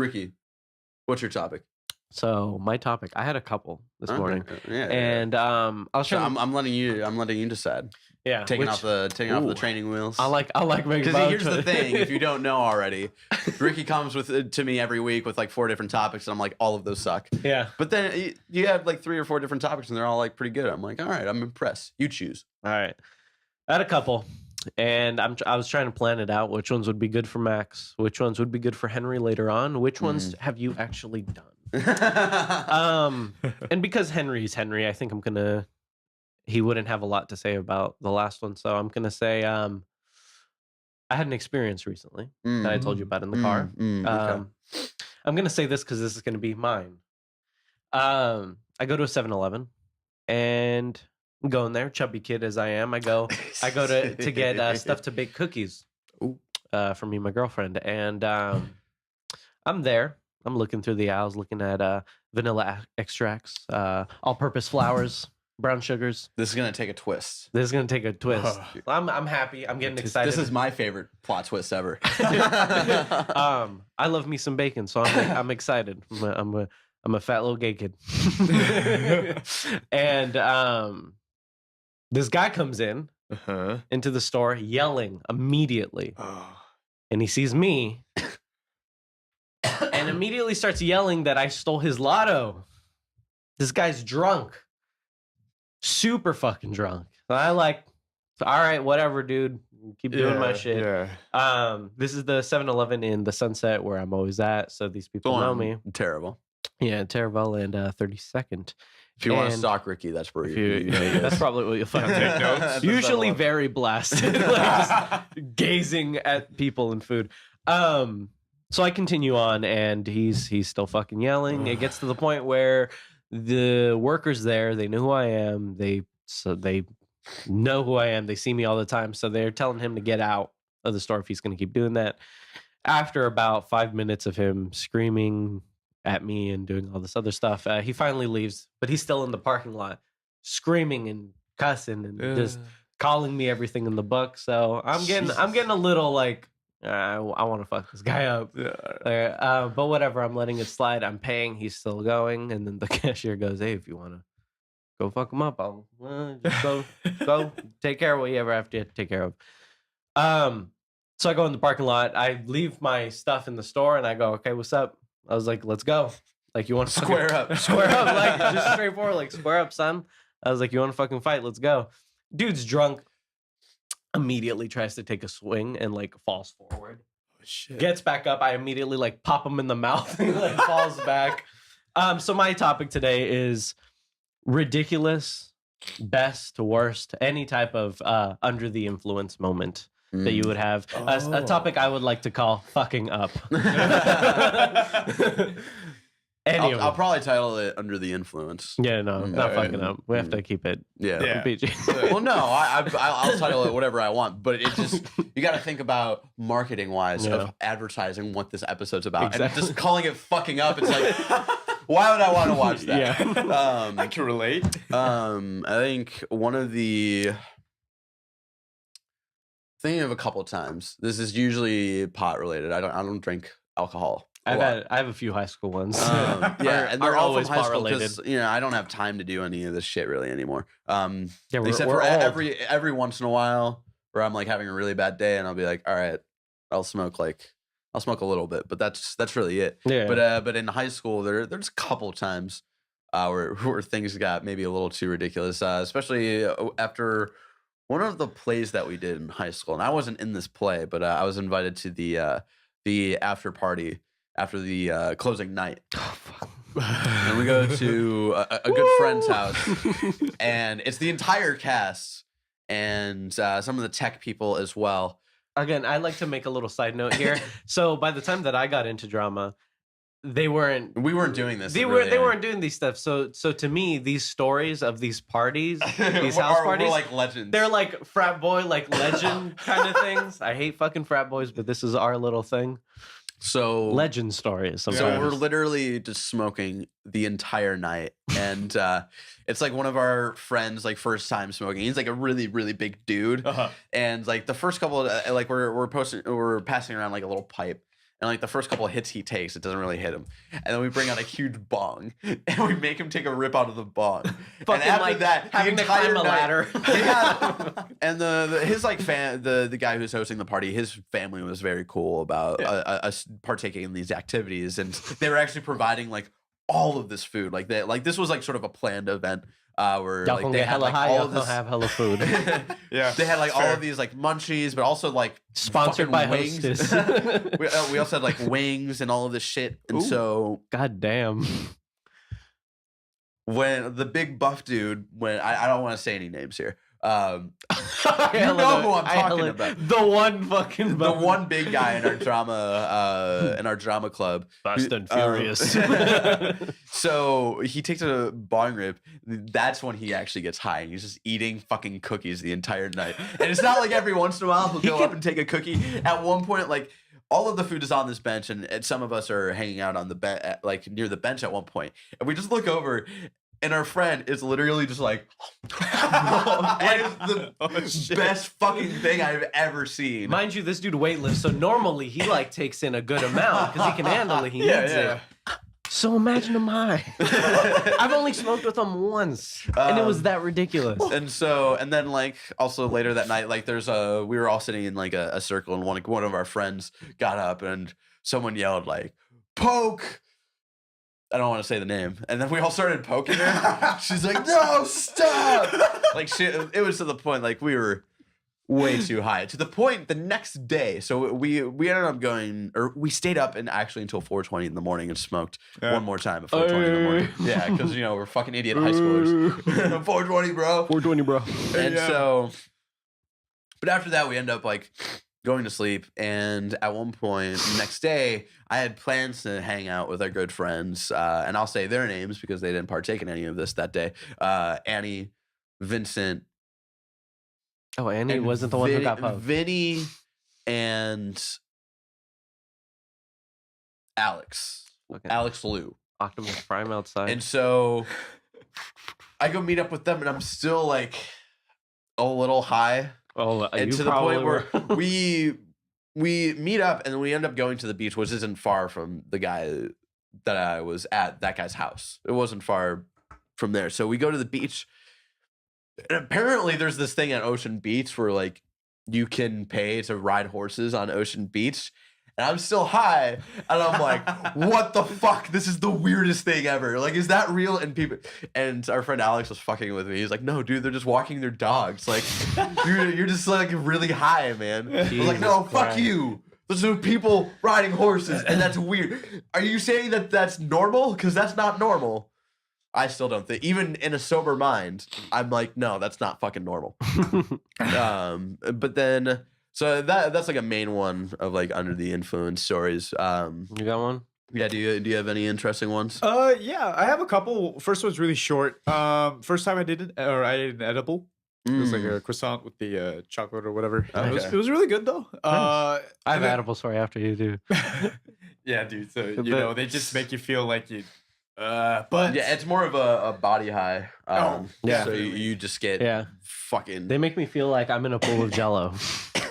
Ricky, what's your topic? So my topic, I had a couple this morning, and I was trying. I'm letting you decide. Yeah, taking off the training wheels. I like because here's the thing: if you don't know already, Ricky comes to me every week with like 4 different topics, and I'm like, all of those suck. Yeah, but then you have like 3 or 4 different topics, and they're all like pretty good. I'm like, all right, I'm impressed. You choose. All right, I had a couple. And I was trying to plan it out. Which ones would be good for Max? Which ones would be good for Henry later on? Which ones have you actually done? And because Henry's Henry, I think he wouldn't have a lot to say about the last one. So I'm gonna say I had an experience recently that I told you about in the car. Okay. I'm gonna say this because this is gonna be mine. I go to a 7-Eleven and I'm going there, chubby kid as I am. I go to get stuff to bake cookies for me and my girlfriend. And I'm there. I'm looking through the aisles, looking at vanilla extracts, all-purpose flours, brown sugars. This is gonna take a twist. I'm happy. I'm getting excited. This is my favorite plot twist ever. I love me some bacon, so I'm excited. I'm a fat little gay kid. And this guy comes in into the store yelling immediately. And he sees me and immediately starts yelling that I stole his lotto. This guy's drunk. Super fucking drunk. So I all right, whatever, dude. Keep doing my shit. Yeah. This is the 7-Eleven in the Sunset where I'm always at. So these people know me. Terrible. Yeah, Terrible and 32nd. If you want to stalk Ricky, that's where that's probably what you'll find. Take notes. Usually very blasted, just gazing at people and food. So I continue on, and he's still fucking yelling. It gets to the point where the workers there, they know who I am. They know who I am. They see me all the time, so they're telling him to get out of the store if he's going to keep doing that. After about 5 minutes of him screaming at me and doing all this other stuff, he finally leaves, but he's still in the parking lot screaming and cussing and just calling me everything in the book. So I'm getting a little like I want to fuck this guy up. But whatever, I'm letting it slide. I'm paying, he's still going, and then the cashier goes, hey, if you want to go fuck him up, I'll just go take care of what you ever have to take care of. So I go in the parking lot, I leave my stuff in the store, and I go, okay, what's up? I was like, let's go. Like, you want to square up, like just straightforward, like square up, son. I was like, you want to fucking fight? Let's go. Dude's drunk. Immediately tries to take a swing and like falls forward. Oh, shit. Gets back up. I immediately like pop him in the mouth and like falls back. So my topic today is ridiculous, best to worst, any type of under the influence moment that you would have. A topic I would like to call fucking up. I'll probably title it Under the Influence. Yeah, no, not fucking up. We have to keep it PG. Well, no, I'll title it whatever I want, but it just, you got to think about marketing wise of advertising what this episode's about. Exactly. And just calling it fucking up, it's like, why would I want to watch that? Yeah. I can relate. I think one of the... Thinking of a couple of times. This is usually pot related. I don't drink alcohol. I have a few high school ones. Yeah, and they're always high school because I don't have time to do any of this shit really anymore. Except for every once in a while where I'm like having a really bad day and I'll be like, all right, I'll smoke a little bit, but that's really it. Yeah. But in high school there's a couple of times where things got maybe a little too ridiculous, especially after one of the plays that we did in high school, and I wasn't in this play, but I was invited to the after party after the closing night. Oh, fuck. And we go to a good friend's house, and it's the entire cast and some of the tech people as well. Again, I'd like to make a little side note here. So by the time that I got into drama, we weren't doing this. They weren't doing these stuff. So to me, these stories of these parties, these house parties, were like legends. They're like frat boy, like legend kind of things. I hate fucking frat boys, but this is our little thing. So legend stories. Sometimes. So we're literally just smoking the entire night, and it's like one of our friends, like first time smoking. He's like a really, really big dude, and like the first couple, like we're passing around like a little pipe. And like the first couple of hits he takes, it doesn't really hit him. And then we bring out a huge bong and we make him take a rip out of the bong. And after like that, having to climb a ladder. And his like the guy who's hosting the party, his family was very cool about us partaking in these activities, and they were actually providing like all of this food. Like this was like sort of a planned event. Where y'all like they had like high, all of this, have hella food. Yeah, they had like all of these like munchies, but also like sponsored by wings. Hostess. we also had like wings and all of this shit. And so, god damn, when the big buff dude, I don't want to say any names here. You know who I'm talking about. The one fucking the one big guy in our drama club. Fast and Furious. So he takes a bong rip. That's when he actually gets high, and he's just eating fucking cookies the entire night. And it's not like every once in a while he'll go up and take a cookie. At one point, like all of the food is on this bench, and some of us are hanging out on the bench, like near the bench at one point, and we just look over. And our friend is literally just like, and it's the best fucking thing I've ever seen. Mind you, this dude weightlifts, so normally he like takes in a good amount because he can handle it. He needs it. So imagine him high. I've only smoked with him once, and it was that ridiculous. And then like also later that night, like we were all sitting in like a circle, and one of our friends got up, and someone yelled like, "Poke!" I don't want to say the name. And then we all started poking her. She's like, "No, stop!" Like it was to the point like we were way too high. To the point the next day. So we ended up going, or we stayed up and actually until 4:20 in the morning and smoked one more time at 4:20 in the morning. Yeah, because we're fucking idiot high schoolers. 4:20, bro. 4:20, bro. And so, but after that we end up like going to sleep, and at one point the next day I had plans to hang out with our good friends, and I'll say their names because they didn't partake in any of this that day. Annie, Vincent. Oh, Annie wasn't the one who got poked. Vinny and Alex. Okay. Alex Liu. Optimus Prime outside. And so I go meet up with them, and I'm still like a little high. Oh, and to the point where we meet up, and then we end up going to the beach, which isn't far from the guy that I was at, that guy's house. It wasn't far from there. So we go to the beach, and apparently there's this thing at Ocean Beach where like you can pay to ride horses on Ocean Beach. And I'm still high, and I'm like, "What the fuck? This is the weirdest thing ever. Like, is that real?" And our friend Alex was fucking with me. He's like, "No, dude, they're just walking their dogs. Like, you're just like really high, man." I was like, "No, fuck you. Those are people riding horses, and that's weird. Are you saying that that's normal? Because that's not normal." I still don't think, even in a sober mind, I'm like, "No, that's not fucking normal." But then. So that's like a main one of like under the influence stories. You got one? Yeah. Do you have any interesting ones? Yeah, I have a couple. First one's really short. First time I ate an edible. It was like a croissant with the chocolate or whatever. Okay. It was really good though. I have an edible story after you do. Yeah, dude. So they just make you feel like you. But yeah, it's more of a body high. Yeah. So you just get fucking. They make me feel like I'm in a pool of Jello.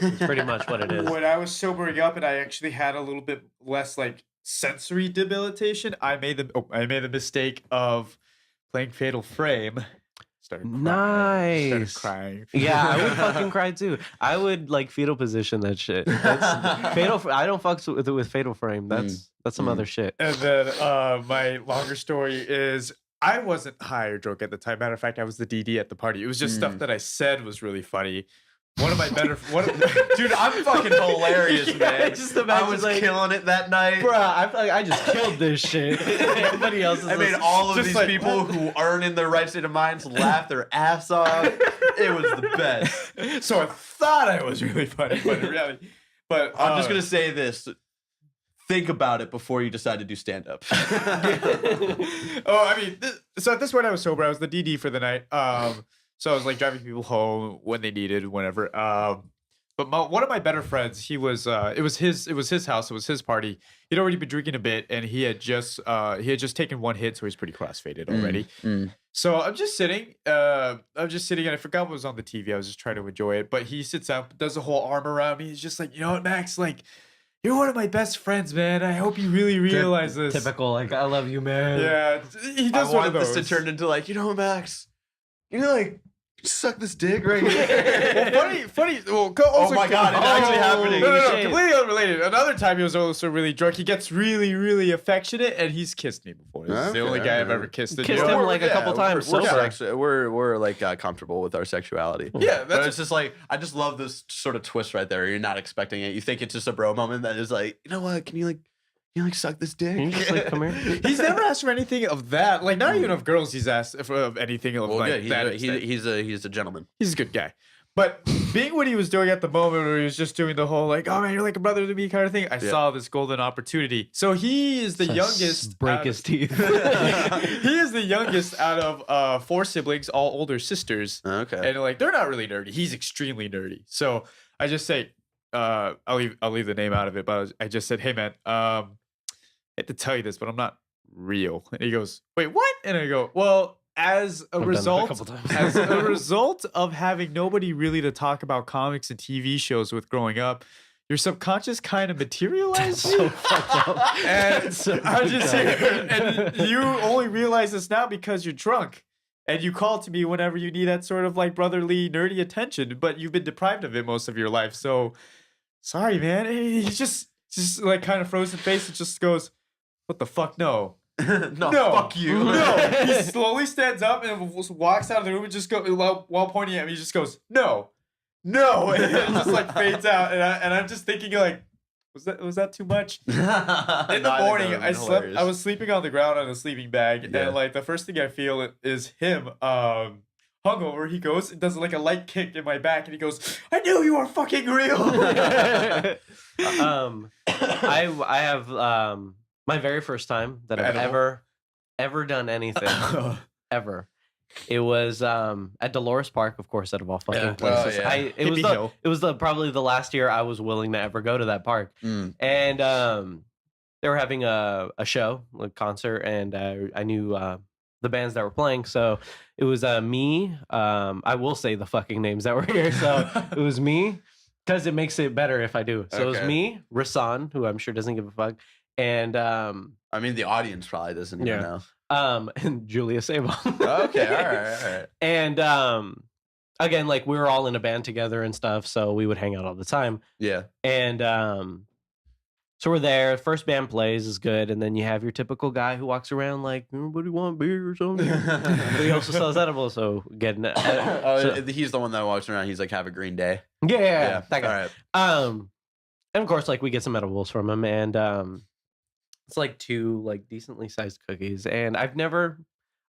It's pretty much what it is. When I was sobering up and I actually had a little bit less like sensory debilitation, I made the mistake of playing Fatal Frame. Started crying. Yeah, I would fucking cry too. I would like fetal position that shit. That's fatal. I don't fuck with Fatal Frame. That's some other shit. And then my longer story is I wasn't high or drunk at the time. Matter of fact, I was the DD at the party. It was just stuff that I said was really funny. One of my better, dude, I'm fucking hilarious, man. Just imagine, I was like, killing it that night, bruh. I feel like I just killed this shit. Everybody else is. I made all of these people who aren't in their right state of minds laugh their ass off. It was the best. So I thought I was really funny, but in reality, I'm just gonna say this. Think about it before you decide to do stand-up. So at this point I was sober. I was the DD for the night. So I was like driving people home when they needed, whenever. But one of my better friends, it was his house, it was his party. He'd already been drinking a bit, and he had just taken one hit, so he's pretty cross-faded already. So I'm just sitting, and I forgot what was on the TV. I was just trying to enjoy it. But he sits up, does a whole arm around me. He's just like, "You know what, Max? Like, you're one of my best friends, man. I hope you really realize this. Typical, like, I love you, man. Yeah, he does one of those. This to turn into like, Max, like, suck this dick right here. Well, funny. Well, oh my God, it's actually happening. No, completely unrelated. Another time he was also really drunk. He gets really, really affectionate, and he's kissed me before. This is the only guy I've ever kissed. Kissed him like a couple times. We're like comfortable with our sexuality. Yeah, but it's just like, I just love this sort of twist right there. You're not expecting it. You think it's just a bro moment that is like, you know what? Can you suck this dick? Can you just like come here? He's never asked for anything of that. Like, not even of girls. He's asked of anything of like that. He's a gentleman. He's a good guy. But being what he was doing at the moment, where he was just doing the whole like, oh man, you're like a brother to me kind of thing. I saw this golden opportunity. So he is the youngest. Break his teeth. He is the youngest out of 4 siblings, all older sisters. Okay. And like, they're not really nerdy. He's extremely nerdy. So I just say, I'll leave the name out of it. But I just said, hey man, I hate to tell you this, but I'm not real. And he goes, wait, what? And I go, well, as a result of having nobody really to talk about comics and TV shows with growing up, your subconscious kind of materialized. So fucked up. And I just here, and you only realize this now because you're drunk. And you call to me whenever you need that sort of like brotherly, nerdy attention, but you've been deprived of it most of your life. So sorry, man. He's just like kind of frozen face and just goes, what the fuck? No. No, fuck you. No. He slowly stands up and walks out of the room and just goes, while pointing at me, he just goes, no. And it just like fades out. And I'm just thinking like, was that too much? In the morning, I was sleeping on the ground on a sleeping bag. Yeah. And like the first thing I feel is him hungover. He goes and does like a light kick in my back. And he goes, I knew you were fucking real. I have my very first time that I've ever done anything ever. It was at Dolores Park, of course, out of all fucking places. It was probably the last year I was willing to ever go to that park. And they were having a show, a concert, and I knew the bands that were playing. So it was me. I will say the fucking names that were here. So it was me, because it makes it better if I do. So it was me, Rasan, who I'm sure doesn't give a fuck. And I mean, the audience probably doesn't even know. And Julia Sabo. Okay, all right. And again, like we were all in a band together and stuff, so we would hang out all the time. Yeah. And so we're there. First band plays is good, and then you have your typical guy who walks around like, "Anybody want beer or something?" But he also sells edibles, so getting. He's the one that walks around. He's like, "Have a green day." Yeah, that guy. All right. And of course, like we get some edibles from him, and it's like 2 like decently sized cookies, and I've never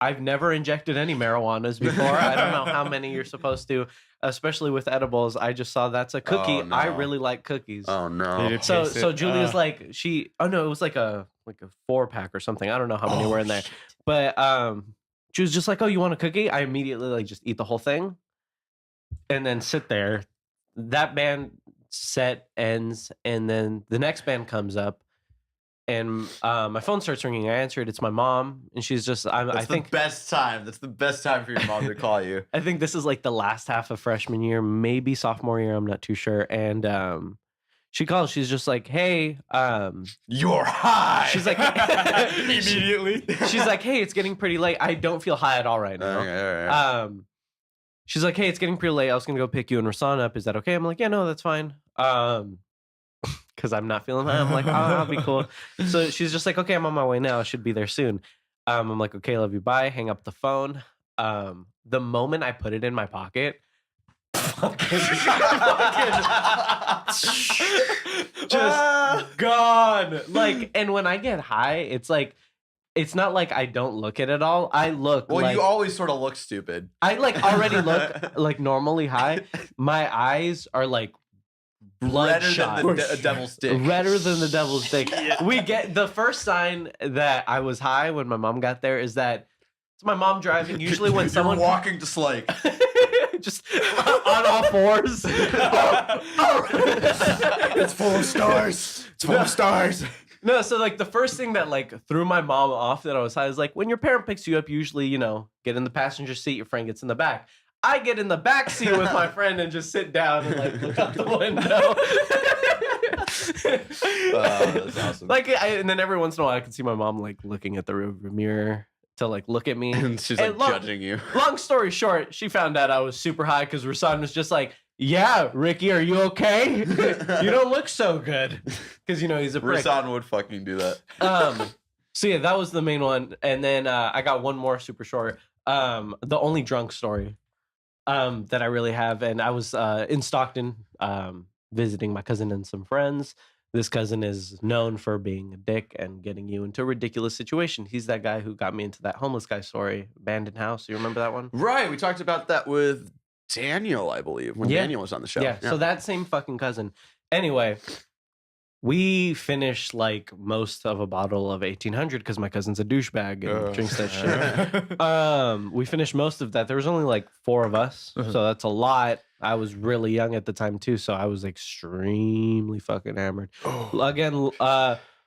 injected any marijuanas before. I don't know how many you're supposed to, especially with edibles. I just saw that's a cookie. Oh, no. I really like cookies. Oh no! So Julia's like it was like a 4-pack or something. I don't know how many were in there, but she was just like, "Oh, you want a cookie?" I immediately like just eat the whole thing, and then sit there. That band set ends, and then the next band comes up. And my phone starts ringing. I answer it. It's my mom, and she's just. That's the best time. That's the best time for your mom to call you. I think this is like the last half of freshman year, maybe sophomore year. I'm not too sure. And she calls. She's just like, "Hey, you're high." She's like, immediately. She's like, "Hey, it's getting pretty late. I don't feel high at all right now." Okay, all right. She's like, "Hey, it's getting pretty late. I was gonna go pick you and Rasan up. Is that okay?" I'm like, "Yeah, no, that's fine." Because I'm not feeling high. I'm like, I'll be cool. So she's just like, okay, I'm on my way now. I should be there soon. I'm like, okay, love you, bye. Hang up the phone. The moment I put it in my pocket, just gone. Like, and when I get high, it's like, it's not like I don't look at it all. I look you always sort of look stupid. I like already look like normally high. My eyes are like bloodshot. Redder than the devil's dick. Redder than the devil's dick. Yeah. We get the first sign that I was high when my mom got there is that it's my mom driving. Usually when someone walking to Slake, just on all fours. It's full of stars. It's full of stars. No, so like the first thing that like threw my mom off that I was high is like when your parent picks you up, usually, get in the passenger seat, your friend gets in the back. I get in the back seat with my friend and just sit down and like look out the window. That's awesome. Like, and then every once in a while, I can see my mom like looking at the rearview mirror to like look at me. And she's like judging you. Long story short, she found out I was super high because Rasan was just like, "Yeah, Ricky, are you okay? You don't look so good." Because he's a prick. Rasan would fucking do that. So yeah, that was the main one, and then I got one more super short. The only drunk story that I really have, and I was in Stockton visiting my cousin and some friends. This cousin is known for being a dick and getting you into a ridiculous situation. He's that guy who got me into that homeless guy story, abandoned house. You remember that one? Right. We talked about that with Daniel, I believe, when Daniel was on the show. Yeah. So that same fucking cousin. Anyway, we finished like most of a bottle of 1800 because my cousin's a douchebag and drinks that shit. We finished most of that. There was only like 4 of us, so that's a lot. I was really young at the time too, so I was extremely fucking hammered. Again,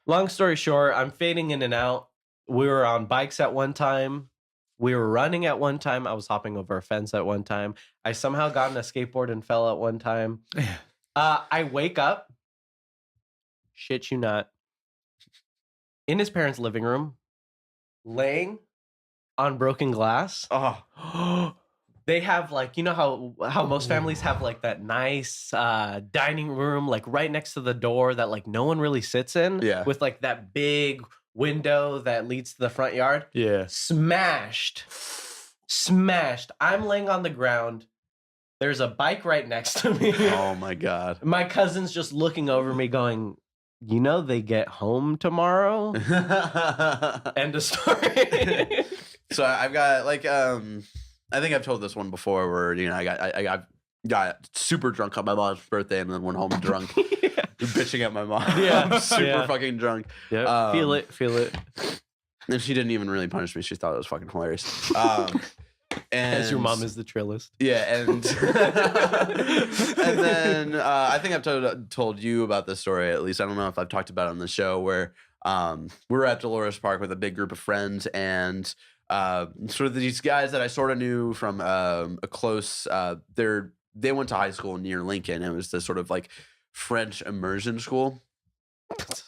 long story short, I'm fading in and out. We were on bikes at one time. We were running at one time. I was hopping over a fence at one time. I somehow got on a skateboard and fell at one time. I wake up. Shit you not, in his parents' living room, laying on broken glass. They have like, how most families have like that nice dining room like right next to the door that like no one really sits in, with like that big window that leads to the front yard. Yeah. Smashed. I'm laying on the ground. There's a bike right next to me. Oh my God. My cousin's just looking over me going, they get home tomorrow. End of story. So I've got like I think I've told this one before where I got super drunk on my mom's birthday and then went home drunk, bitching at my mom. Yeah, super fucking drunk. Yeah, feel it. And she didn't even really punish me. She thought it was fucking hilarious. And as your mom is the trillist. Yeah, and and then I think I've told you about this story, at least. I don't know if I've talked about it on the show, where we were at Dolores Park with a big group of friends, and sort of these guys that I sort of knew from a close, they went to high school near Lincoln. It was the sort of like French immersion school.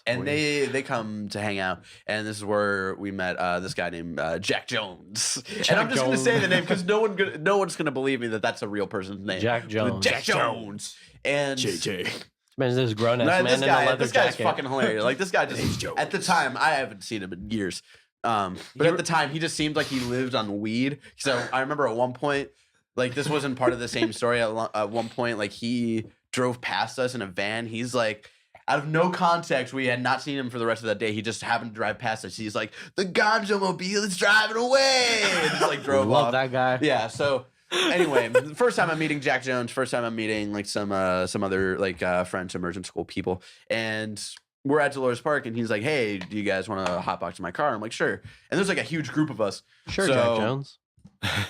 And they come to hang out, and this is where we met this guy named Jack Jones. And I'm just going to say the name because no one's going to believe me that that's a real person's name. Jack Jones. Jack Jones. And JJ. Imagine this grown ass man in a leather this guy's jacket. fucking hilarious. Like this guy just at the time I haven't seen him in years, but at the time he just seemed like he lived on weed. So I remember at one point, like this wasn't part of the same story. At one point, like he drove past us in a van. He's like, out of no context, we had not seen him for the rest of that day. He just happened to drive past us. He's like, the Ganja Mobile is driving away. And just like drove off. Love that guy. Yeah. So anyway, the first time I'm meeting Jack Jones. First time I'm meeting like some other like French immersion school people. And we're at Dolores Park, and he's like, "Hey, do you guys want to hotbox in my car?" I'm like, "Sure." And there's like a huge group of us. Sure, Jack Jones.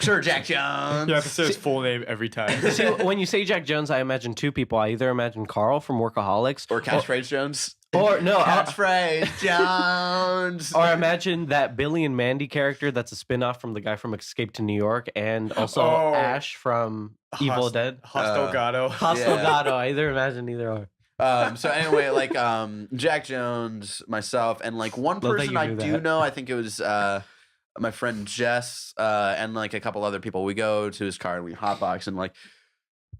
Sure, Jack Jones. You have to say his full name every time. See, when you say Jack Jones, I imagine 2 people. I either imagine Carl from Workaholics, or Catchphrase Jones, or no, Catchphrase Jones, or imagine that Billy and Mandy character that's a spinoff from the guy from Escape to New York, and also Ash from Evil Dead. Hostelgado. Hostelgado. I either imagine either or. So anyway, like Jack Jones, myself, and like one person I do know, I think it was my friend Jess, and like a couple other people. We go to his car and we hotbox, and like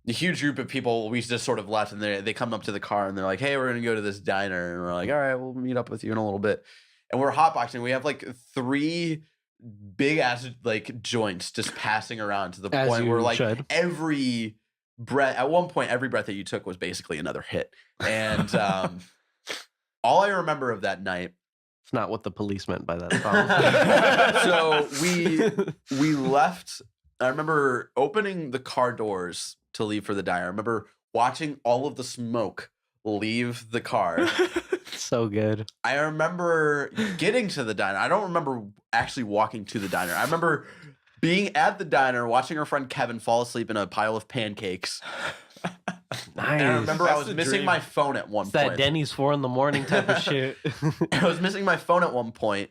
a huge group of people, we just sort of left, and they come up to the car and they're like, "Hey, we're gonna go to this diner," and we're like, "All right, we'll meet up with you in a little bit." And we're hotboxing. We have like 3 big ass like joints just passing around to the point where like every breath, at one point, every breath that you took was basically another hit. And all I remember of that night. It's not what the police meant by that song. So we left. I remember opening the car doors to leave for the diner. I remember watching all of the smoke leave the car. So good. I remember getting to the diner. I don't remember actually walking to the diner. I remember being at the diner, watching our friend Kevin fall asleep in a pile of pancakes. Nice. And I remember I was missing my phone at one point. That Denny's 4 in the morning type of shit. I was missing my phone at one point,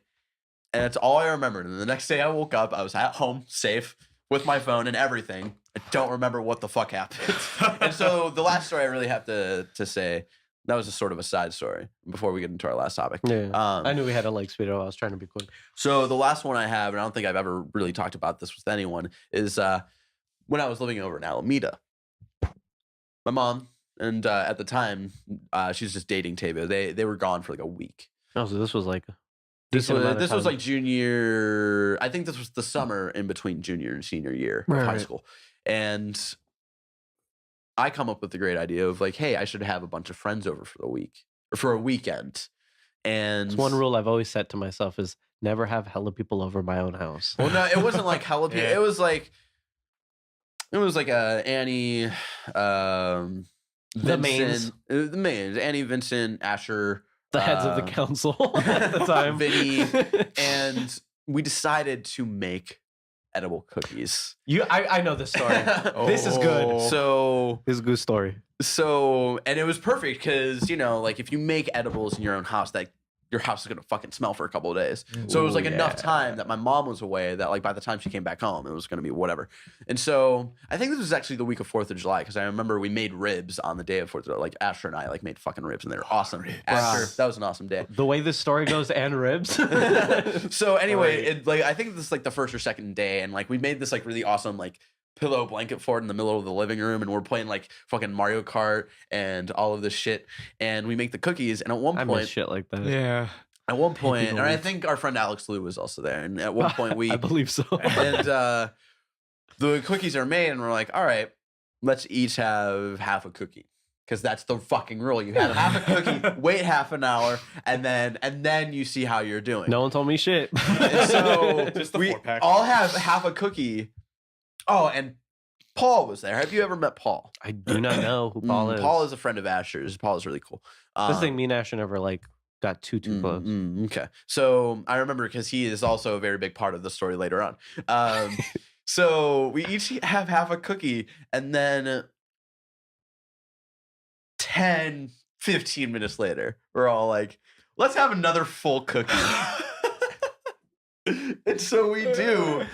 and that's all I remembered. And the next day I woke up, I was at home, safe, with my phone and everything. I don't remember what the fuck happened. And so the last story I really have to say that was a sort of a side story before we get into our last topic. Yeah. I knew we had to like speed up. I was trying to be quick. So the last one I have, and I don't think I've ever really talked about this with anyone, is when I was living over in Alameda. My mom and at the time, she was just dating Tavia. They were gone for like a week. Oh, so this was like this was like junior. I think this was the summer in between junior and senior year of high school, and I come up with the great idea of like, hey, I should have a bunch of friends over for the week or for a weekend. And it's one rule I've always set to myself is never have hella people over my own house. Well, no, it wasn't like hella people. It was like Annie, the Vincent, the mains, Annie, Vincent, Asher, the heads of the council at the time, Vinny, and we decided to make edible cookies. I know this story. This is good. So this is a good story. So, and it was perfect because, like if you make edibles in your own house, that your house is going to fucking smell for a couple of days. So it was like enough time that my mom was away that like by the time she came back home, it was going to be whatever. And so I think this was actually the week of 4th of July because I remember we made ribs on the day of 4th of July. Like Asher and I like made fucking ribs and they were awesome. Asher, that was an awesome day. The way this story goes and ribs. So anyway, I think this is like the first or second day. And like we made this like really awesome like pillow blanket fort in the middle of the living room and we're playing like fucking Mario Kart and all of this shit and we make the cookies and at one point I miss shit like that. Yeah. At one point, and I think our friend Alex Lou was also there, and at one point I believe so. And the cookies are made and we're like, all right, let's each have half a cookie. Because that's the fucking rule. You have half a cookie, wait half an hour, and then you see how you're doing. No one told me shit. And so Just the we 4-pack. all have half a cookie. Oh, and Paul was there. Have you ever met Paul? I do not know who Paul is. Paul is a friend of Asher's. Paul is really cool. This thing me and Asher never like got too close. Okay. So I remember because he is also a very big part of the story later on. So we each have half a cookie and then 10, 15 minutes later, we're all like, let's have another full cookie. And so we do.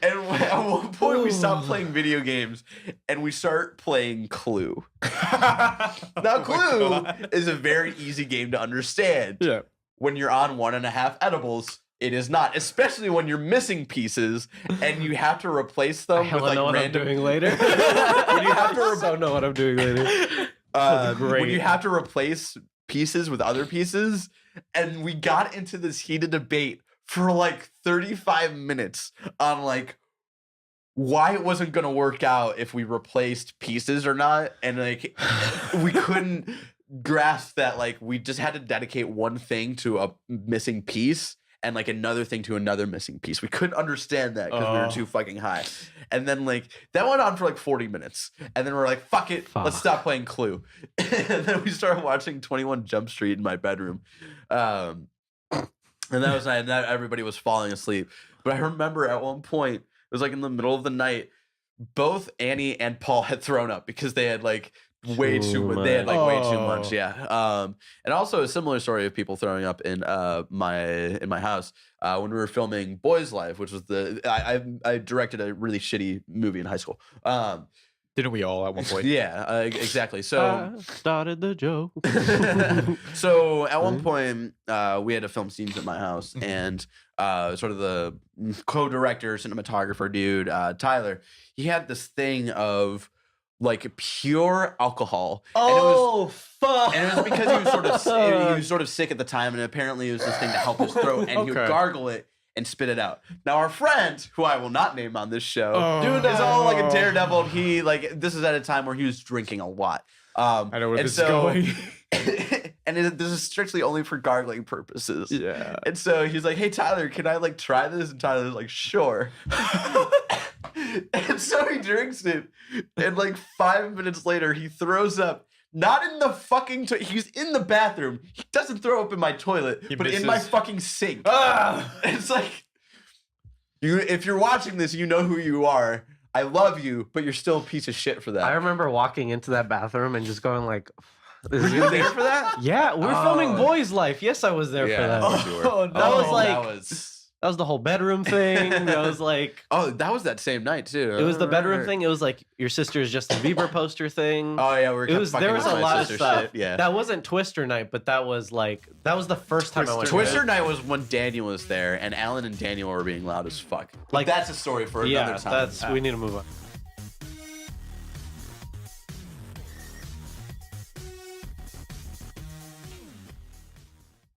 And at one point, we stop playing video games and we start playing Clue. Now, Clue is a very easy game to understand. Yeah. When you're on 1.5 edibles, it is not, especially when you're missing pieces and you have to replace them with like know what random. I'm doing later. When you have to don't know what I'm doing later. when you have to replace pieces with other pieces, and we got into this heated debate for like 35 minutes on like why it wasn't going to work out if we replaced pieces or not. And like we couldn't grasp that like we just had to dedicate one thing to a missing piece and like another thing to another missing piece. We couldn't understand that because we were too fucking high. And then like that went on for like 40 minutes. And then we're like, fuck it, let's stop playing Clue. And then we started watching 21 Jump Street in my bedroom. And that was night, and everybody was falling asleep. But I remember at one point, it was like in the middle of the night, both Annie and Paul had thrown up because they had like way too much. Yeah. And also a similar story of people throwing up in my house when we were filming Boys Life, which was I directed a really shitty movie in high school. Didn't we all at one point? Yeah, exactly. So started the joke. So at one point, we had to film scenes at my house, and sort of the co-director, cinematographer dude, Tyler, he had this thing of like pure alcohol. Fuck! And it was because he was sort of sick at the time, and apparently it was this thing to help his throat, and he would gargle it and spit it out. Now our friend, who I will not name on this show, is all like a daredevil. He like this is at a time where he was drinking a lot. I know where this is going. And this is strictly only for gargling purposes. Yeah. And so he's like, "Hey Tyler, can I like try this?" And Tyler's like, "Sure." And so he drinks it, and like 5 minutes later, he throws up. Not in the fucking he's in the bathroom. He doesn't throw up in my toilet, but in my fucking sink. It's like, if you're watching this, you know who you are. I love you, but you're still a piece of shit for that. I remember walking into that bathroom and just going like, were you there for that? Yeah, we're filming Boys Life. Yes, I was there for that. For sure. That was like That was the whole bedroom thing. That was like, oh, that was that same night too. It was the bedroom thing. It was like your sister's Justin Bieber poster thing. Oh yeah, there was a lot of stuff. Shit. Yeah, that wasn't Twister night, but that was the first time I went. Twister night was when Daniel was there, and Alan and Daniel were being loud as fuck. Like that's a story for another time. We need to move on.